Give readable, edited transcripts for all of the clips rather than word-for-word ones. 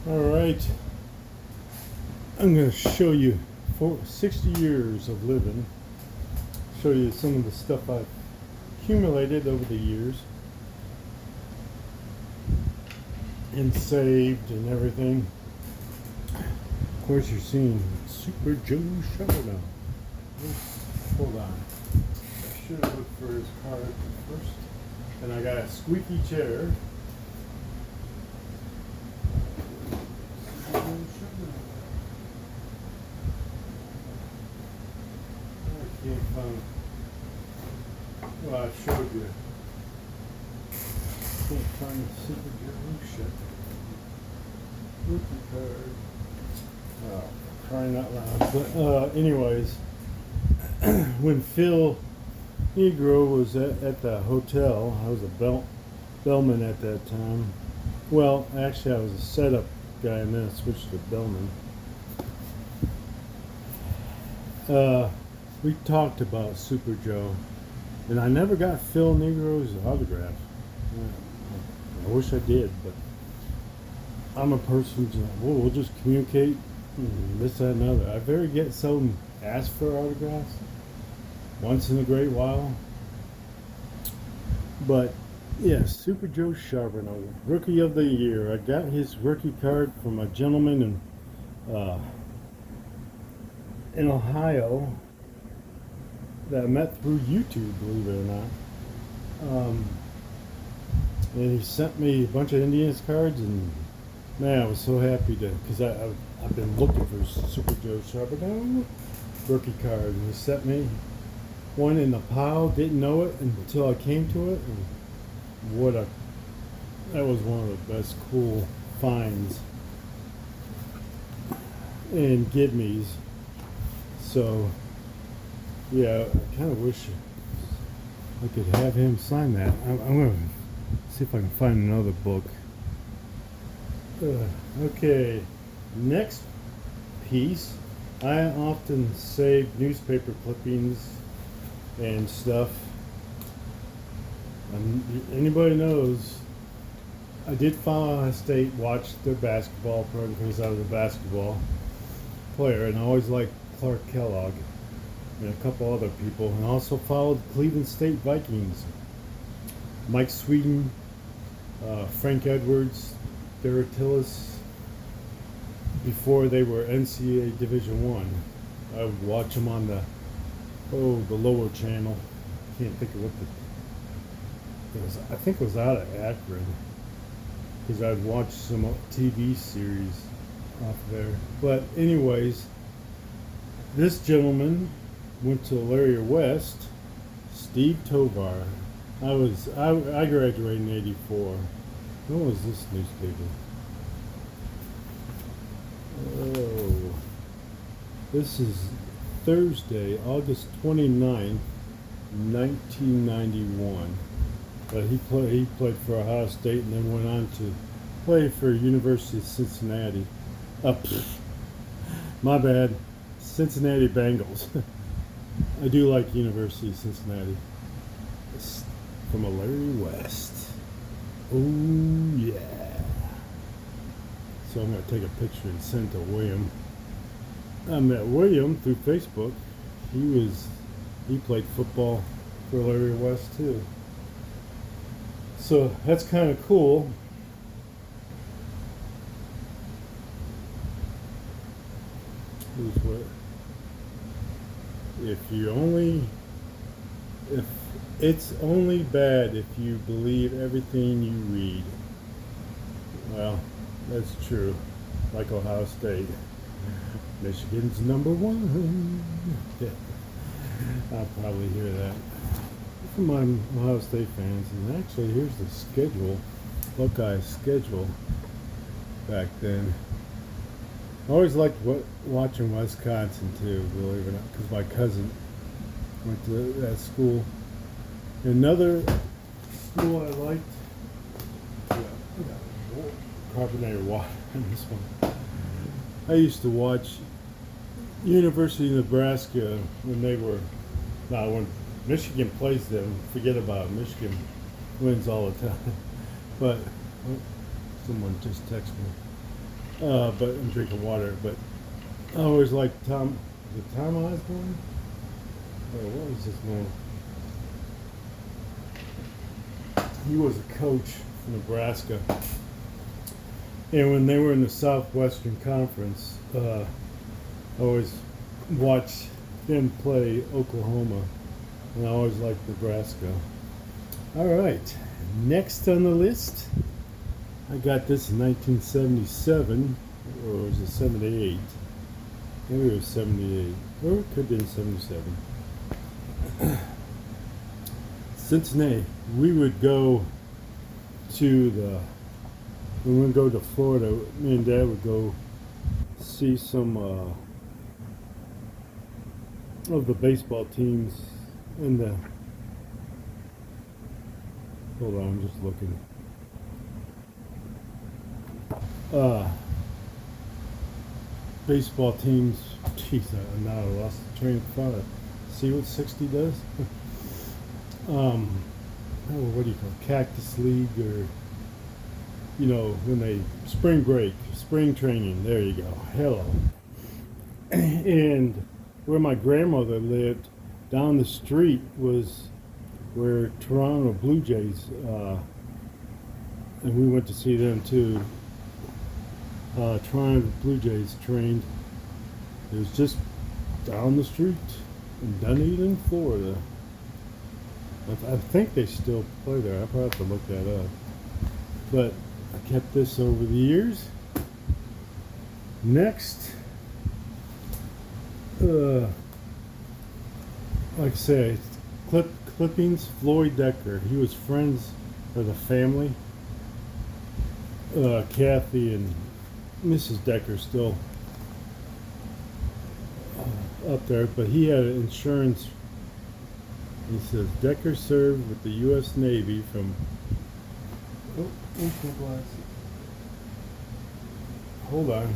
All right, I'm going to show you for 60 years of living, show you some of the stuff I've accumulated over the years and saved and everything. Of course, you're seeing Super Joe Charbonneau. Hold on. I should have looked for his card first. And I got a squeaky chair. I can't find. Well, I showed you. Can't find the Super Joe shit. Rookie card. Oh, crying out loud. But anyways, when Phil Negro was at the hotel, I was a bellman at that time. Well, actually, I was a setup guy, and then I switched to bellman. We talked about Super Joe, and I never got Phil Negro's autograph. I wish I did, but I'm a person who's like, well, we'll just communicate, this, that, and other. I very get seldom asked for autographs, once in a great while. But yes, Super Joe Charbonneau, Rookie of the Year. I got his rookie card from a gentleman in Ohio that I met through YouTube, believe it or not. And he sent me a bunch of Indians cards, and man, I was so happy because I've been looking for Super Joe Charbonneau rookie card, and he sent me one in the pile. Didn't know it until I came to it, and that was one of the best cool finds and gidme's. So yeah, I kind of wish I could have him sign that. I'm gonna see if I can find another book. Okay, next piece. I often save newspaper clippings and stuff. Anybody knows, I did follow Ohio State, watched their basketball program because I was a basketball player, and I always liked Clark Kellogg and a couple other people, and also followed Cleveland State Vikings. Mike Sweden, Frank Edwards, Duratillis, before they were NCAA Division One. I would watch them on the lower channel. Can't think of what it was. I think it was out of Akron, because I'd watch some TV series off there. But anyways, this gentleman went to Larry West, Steve Tovar. I graduated in '84. When was this newspaper? Oh, this is Thursday, August 29th, 1991. He played for Ohio State and then went on to play for University of Cincinnati. My bad, Cincinnati Bengals. I do like University of Cincinnati. It's from a Larry West. Oh yeah. So I'm going to take a picture and send it to William. I met William through Facebook. He played football for Larry West too. So that's kind of cool. Here's what. If it's only bad if you believe everything you read. Well, that's true. Like Ohio State. Michigan's number one. Yeah. I'll probably hear that from my Ohio State fans. And actually, here's the schedule, Buckeye schedule back then. I always liked watching Wisconsin too, believe it or not, because my cousin went to that school. Another school I liked, carbonated water in this one. I used to watch University of Nebraska when Michigan plays them. Forget about it. Michigan wins all the time. But someone just texted me. But I'm drinking water. But I always liked Tom. Was it Tom Osborne? Oh, what was his name? He was a coach from Nebraska. And when they were in the Southwestern Conference, I always watched them play Oklahoma. And I always liked Nebraska. All right. Next on the list, I got this in 1977, or was it 78? Maybe it was 78, or it could have been 77. Cincinnati. We would go to when we would go to Florida, me and Dad would go see some of the baseball teams in the. Hold on, I'm just looking. Baseball teams. Jeez, now I lost the train of thought. See what 60 does? What do you call it? Cactus League, or when they spring break, spring training. There you go. Hello. And where my grandmother lived, down the street was where Toronto Blue Jays, and we went to see them too. Toronto Blue Jays trained. It was just down the street in Dunedin, Florida. I think they still play there. I probably have to look that up. But I kept this over the years. Next, like I say, clippings. Floyd Decker. He was friends with the family. Kathy and Mrs. Decker still up there, but he had insurance. He says Decker served with the U.S. Navy from. Oh, where's my glasses? Hold on.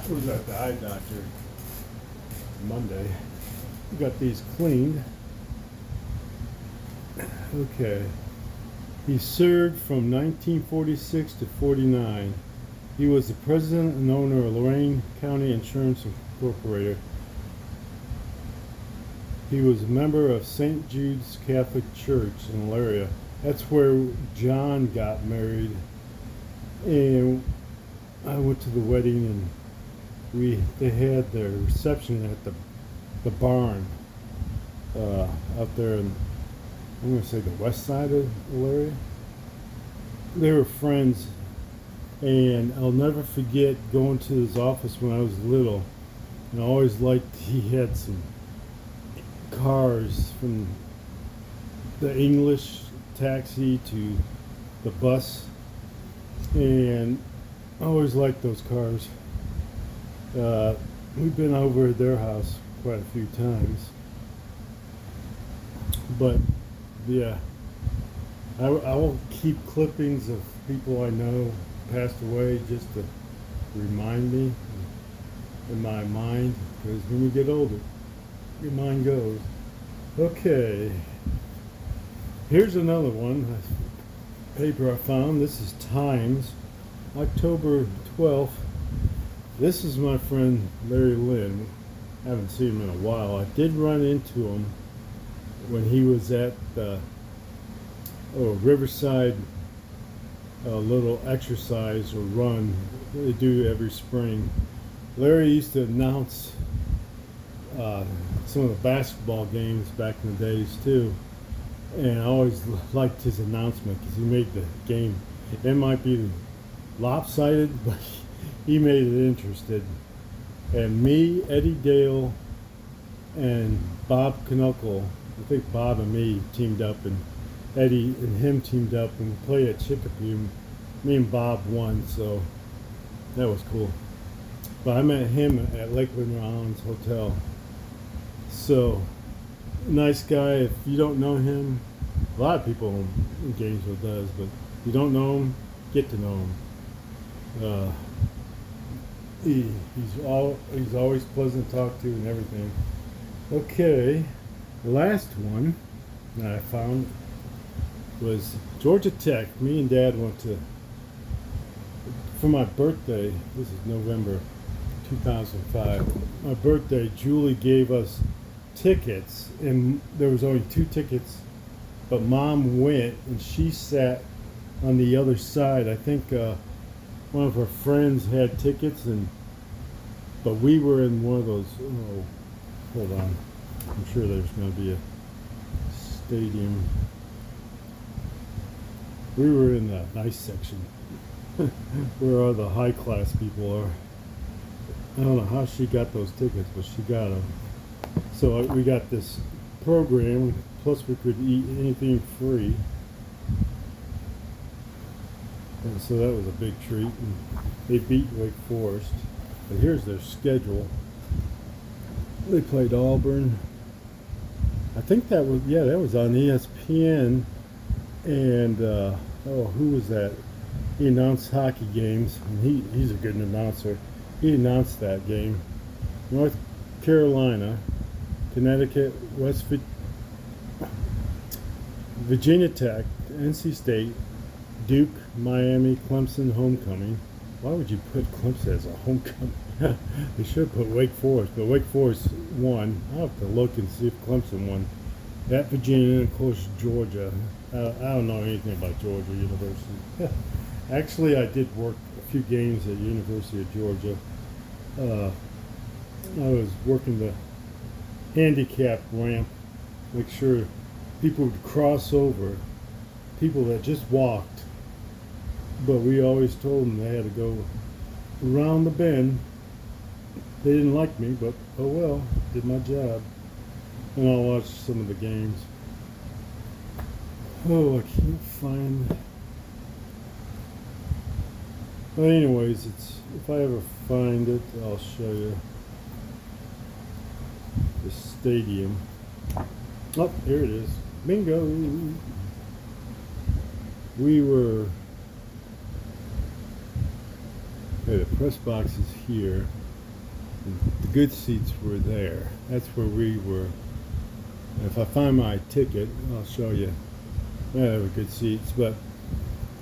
Who's at the eye doctor Monday? We got these cleaned. Okay. He served from 1946 to 49. He was the president and owner of Lorain County Insurance Incorporated. He was a member of St. Jude's Catholic Church in Elyria. That's where John got married. And I went to the wedding, and they had their reception at the barn out there in, I'm going to say, the west side of Elyria. They were friends, and I'll never forget going to his office when I was little. And I always liked, he had some cars, from the English taxi to the bus, and I always liked those cars. We've been over at their house quite a few times, but yeah, I will keep clippings of people I know passed away just to remind me in my mind, because when you get older, your mind goes. Okay, here's another one, a paper I found. This is Times, October 12th. This is my friend Larry Lynn. I haven't seen him in a while. I did run into him when he was at Riverside, a little exercise or run they do every spring. Larry used to announce some of the basketball games back in the days too, and I always liked his announcement because he made the game. It might be lopsided, but he made it interesting. And me, Eddie Dale, and Bob Knuckle, I think Bob and me teamed up, and Eddie and him teamed up, and we played at Chicopee. Me and Bob won, so that was cool. But I met him at Lakeland Rollins Hotel. So, nice guy. If you don't know him, a lot of people in Gainesville does, but if you don't know him, get to know him. He's always pleasant to talk to and everything. Okay, the last one that I found was Georgia Tech. Me and Dad went to for my birthday. This is November 2005. My birthday, Julie gave us tickets, and there was only two tickets, but Mom went and she sat on the other side. I think one of her friends had tickets, but we were in one of those. Oh, hold on. I'm sure there's going to be a stadium. We were in the nice section where all the high class people are. I don't know how she got those tickets, but she got them. So we got this program, plus we could eat anything free. And so that was a big treat. And they beat Wake Forest. But here's their schedule. They played Auburn. I think that was on ESPN. And who was that? He announced hockey games. And he's a good announcer. He announced that game. North Carolina, Connecticut, Virginia Tech, NC State, Duke, Miami, Clemson, homecoming. Why would you put Clemson as a homecoming? They should put Wake Forest, but Wake Forest won. I'll have to look and see if Clemson won. At Virginia, and of course Georgia. I don't know anything about Georgia University. Actually, I did work a few games at University of Georgia. I was working the handicap ramp, make sure people would cross over, people that just walked. But we always told them they had to go around the bend. They didn't like me, but oh well, did my job. And I'll watch some of the games. Oh, I can't find. But anyways, if I ever find it, I'll show you the stadium. Oh, here it is. Bingo. The press box is here. The good seats were there. That's where we were. If I find my ticket, I'll show you. Yeah, they were good seats. But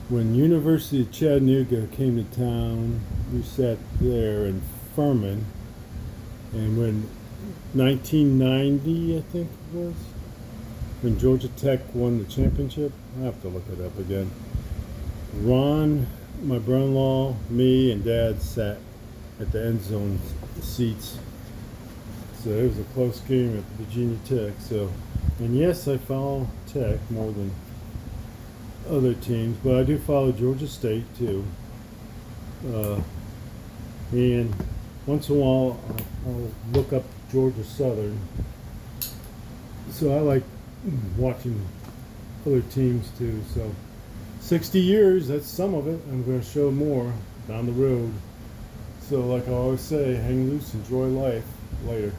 when University of Chattanooga came to town, we sat there in Furman. And when 1990, I think it was, when Georgia Tech won the championship, I have to look it up again. Ron, my brother-in-law, me, and Dad sat at the end zone seats. So it was a close game at Virginia Tech. And yes, I follow Tech more than other teams, but I do follow Georgia State too. And once in a while, I'll look up Georgia Southern. So I like watching other teams too. So 60 years, that's some of it. I'm going to show more down the road. So like I always say, hang loose, enjoy life. Later.